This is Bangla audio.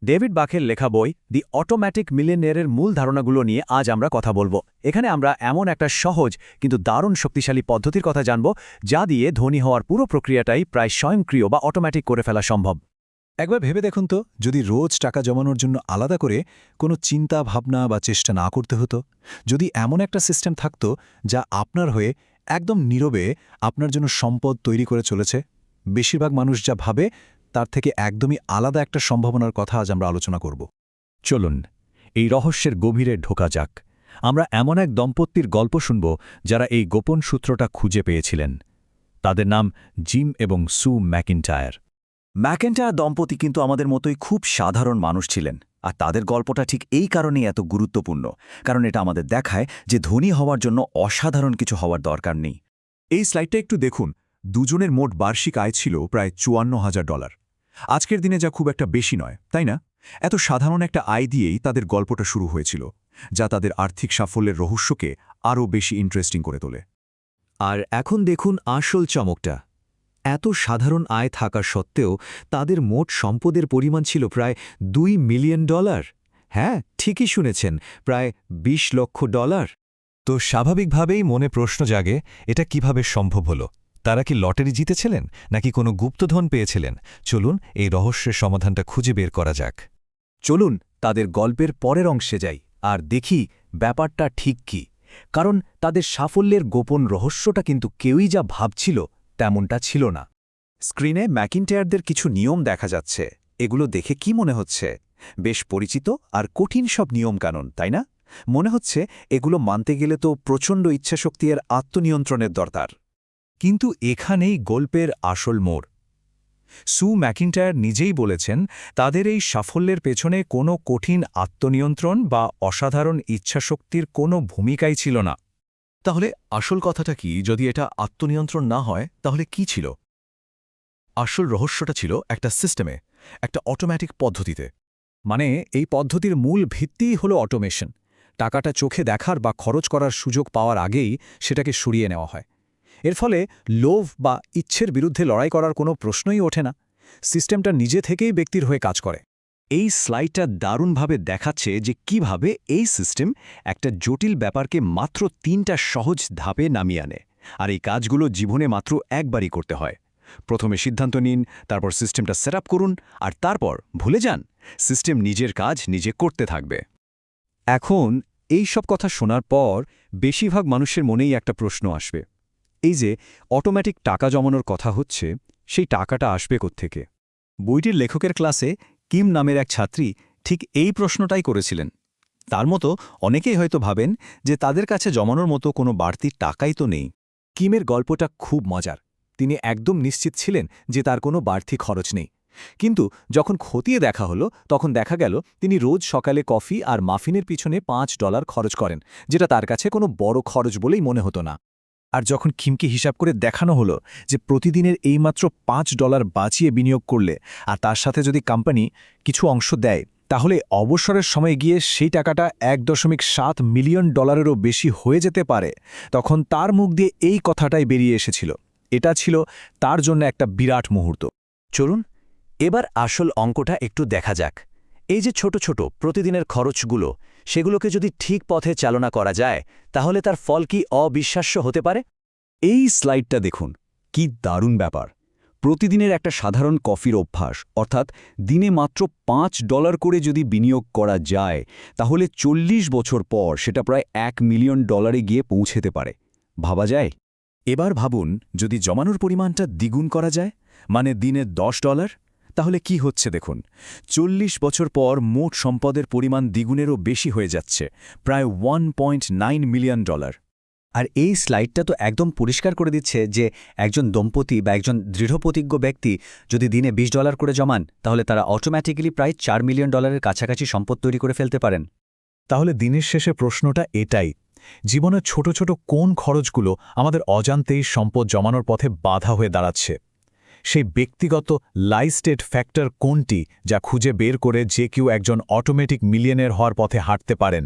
ডেভিড বাকের লেখা বই দি অটোম্যাটিক মিলিয়নেয়ারের মূল ধারণাগুলো নিয়ে আজ আমরা কথা বলবো। এখানে আমরা এমন একটা সহজ কিন্তু দারুণ শক্তিশালী পদ্ধতির কথা জানব যা দিয়ে ধনী হওয়ার পুরো প্রক্রিয়াটাই প্রায় স্বয়ংক্রিয় বা অটোম্যাটিক করে ফেলা সম্ভব। একবার ভেবে দেখুন তো, যদি রোজ টাকা জমানোর জন্য আলাদা করে কোনো চিন্তা ভাবনা বা চেষ্টা না করতে হতো, যদি এমন একটা সিস্টেম থাকতো যা আপনার হয়ে একদম নীরবে আপনার জন্য সম্পদ তৈরি করে চলেছে। বেশিরভাগ মানুষ যা ভাবে তার থেকে একদমই আলাদা একটা সম্ভাবনার কথা আজ আমরা আলোচনা করব। চলুন এই রহস্যের গভীরে ঢোকা যাক। আমরা এমন এক দম্পতির গল্প শুনব যারা এই গোপন সূত্রটা খুঁজে পেয়েছিলেন। তাদের নাম জিম এবং সু ম্যাকিন্টায়ার। ম্যাকেন্টায়ার দম্পতি কিন্তু আমাদের মতোই খুব সাধারণ মানুষ ছিলেন, আর তাদের গল্পটা ঠিক এই কারণেই এত গুরুত্বপূর্ণ, কারণ এটা আমাদের দেখায় যে ধনী হওয়ার জন্য অসাধারণ কিছু হওয়ার দরকার নেই। এই স্লাইডটা একটু দেখুন। দুজনের মোট বার্ষিক আয় ছিল প্রায় $৫৪,০০০। আজকের দিনে যা খুব একটা বেশি নয়, তাই না? এত সাধারণ একটা আয় দিয়েই তাদের গল্পটা শুরু হয়েছিল, যা তাদের আর্থিক সাফল্যের রহস্যকে আরও বেশি ইন্টারেস্টিং করে তোলে। আর এখন দেখুন আসল চমকটা। এত সাধারণ আয় থাকা সত্ত্বেও তাদের মোট সম্পদের পরিমাণ ছিল প্রায় $2 মিলিয়ন। হ্যাঁ, ঠিকই শুনেছেন, প্রায় $20 লক্ষ। তো স্বাভাবিকভাবেই মনে প্রশ্ন জাগে, এটা কিভাবে সম্ভব হলো? তারা কি লটারি জিতেছিলেন নাকি কোনো গুপ্তধন পেয়েছিলেন? চলুন এই রহস্যের সমাধানটা খুঁজে বের করা যাক। চলুন তাদের গল্পের পরের অংশে যাই আর দেখি ব্যাপারটা ঠিক কি। কারণ তাদের সাফল্যের গোপন রহস্যটা কিন্তু কেউই যা ভাবছিল তেমনটা ছিল না। স্ক্রিনে ম্যাকিন্টায়ারদের কিছু নিয়ম দেখা যাচ্ছে। এগুলো দেখে কি মনে হচ্ছে? বেশ পরিচিত আর কঠিন সব নিয়মকানুন, তাই না? মনে হচ্ছে এগুলো মানতে গেলে তো প্রচণ্ড ইচ্ছাশক্তি আর আত্মনিয়ন্ত্রণের দরকার। কিন্তু এখানেই গল্পের আসল মোড়। সু ম্যাকিন্টায়ার নিজেই বলেছেন, তাদের এই সাফল্যের পেছনে কোনো কঠিন আত্মনিয়ন্ত্রণ বা অসাধারণ ইচ্ছাশক্তির কোনো ভূমিকাই ছিল না। তাহলে আসল কথাটা কি? যদি এটা আত্মনিয়ন্ত্রণ না হয় তাহলে কি ছিল? আসল রহস্যটা ছিল একটা সিস্টেমে, একটা অটোম্যাটিক পদ্ধতিতে। মানে এই পদ্ধতির মূল ভিত্তিই হলো অটোমেশন। টাকাটা চোখে দেখার বা খরচ করার সুযোগ পাওয়ার আগেই সেটাকে সরিয়ে নেওয়া হয়। এর ফলে লোভ বা ইচ্ছের বিরুদ্ধে লড়াই করার কোনো প্রশ্নই ওঠে না। সিস্টেমটা নিজে থেকেই ব্যক্তির হয়ে কাজ করে। এই স্লাইডটা দারুণভাবে দেখাচ্ছে যে কিভাবে এই সিস্টেম একটা জটিল ব্যাপারকে মাত্র ৩টা সহজ ধাপে নামিয়ে আনে। আর এই কাজগুলো জীবনে মাত্র একবারই করতে হয়। প্রথমে সিদ্ধান্ত নিন, তারপর সিস্টেমটা সেট আপ করুন, আর তারপর ভুলে যান, সিস্টেম নিজের কাজ নিজে করতে থাকবে। এখন এই সব কথা শোনার পর বেশিরভাগ মানুষের মনেই একটা প্রশ্ন আসবে। এই যে অটোম্যাটিক টাকা জমানোর কথা হচ্ছে, সেই টাকাটা আসবে কোত্থেকে? বইটির লেখকের ক্লাসে কিম নামের এক ছাত্রী ঠিক এই প্রশ্নটাই করেছিলেন। তার মতো অনেকেই হয়তো ভাবেন যে তাদের কাছে জমানোর মতো কোনো বাড়তি টাকাই তো নেই। কিমের গল্পটা খুব মজার। তিনি একদম নিশ্চিত ছিলেন যে তার কোনো বাড়তি খরচ নেই। কিন্তু যখন খতিয়ে দেখা হলো, তখন দেখা গেল তিনি রোজ সকালে কফি আর মাফিনের পিছনে $5 খরচ করেন, যেটা তার কাছে কোনো বড় খরচ বলেই মনে হতো না। আর যখন কিমকে হিসাব করে দেখানো হলো যে প্রতিদিনের এইমাত্র $5 বাঁচিয়ে বিনিয়োগ করলে আর তার সাথে যদি কোম্পানি কিছু অংশ দেয়, তাহলে অবসরের সময় গিয়ে সেই টাকাটা $1.7 মিলিয়নেরও বেশি হয়ে যেতে পারে, তখন তার মুখ দিয়ে এই কথাটাই বেরিয়ে এসেছিল। এটা ছিল তার জন্য একটা বিরাট মুহূর্ত। চলুন এবার আসল অঙ্কটা একটু দেখা যাক। এই যে ছোট ছোট প্রতিদিনের খরচগুলো, সেগুলোকে যদি ঠিক পথে চালনা করা যায়, তাহলে তার ফল কি অবিশ্বাস্য হতে পারে? এই স্লাইডটা দেখুন, কি দারুণ ব্যাপার। প্রতিদিনের একটা সাধারণ কফির অভ্যাস, অর্থাৎ দিনে মাত্র $5 করে যদি বিনিয়োগ করা যায়, তাহলে 40 বছর পর সেটা প্রায় $1 মিলিয়ন গিয়ে পৌঁছেতে পারে। ভাবা যায়? এবার ভাবুন, যদি জমানোর পরিমাণটা দ্বিগুণ করা যায়, মানে দিনে $10, তাহলে কি হচ্ছে দেখুন। 40 বছর পর মোট সম্পদের পরিমাণ দ্বিগুণেরও বেশি হয়ে যাচ্ছে, প্রায় $1.9 মিলিয়ন। আর এই স্লাইডটা তো একদম পরিষ্কার করে দিচ্ছে যে একজন দম্পতি বা একজন দৃঢ়প্রতিজ্ঞ ব্যক্তি যদি দিনে $20 করে জমান, তাহলে তারা অটোম্যাটিক্যালি প্রায় $4 মিলিয়ন কাছাকাছি সম্পদ তৈরি করে ফেলতে পারেন। তাহলে দিনের শেষে প্রশ্নটা এটাই, জীবনের ছোট ছোট কোন খরচগুলো আমাদের অজান্তেই সম্পদ জমানোর পথে বাধা হয়ে দাঁড়াচ্ছে? সেই ব্যক্তিগত লাইস্টেট ফ্যাক্টর কোনটি, যা খুঁজে বের করে যে কেউ একজন অটোমেটিক মিলিয়নেয়ার হওয়ার পথে হাঁটতে পারেন?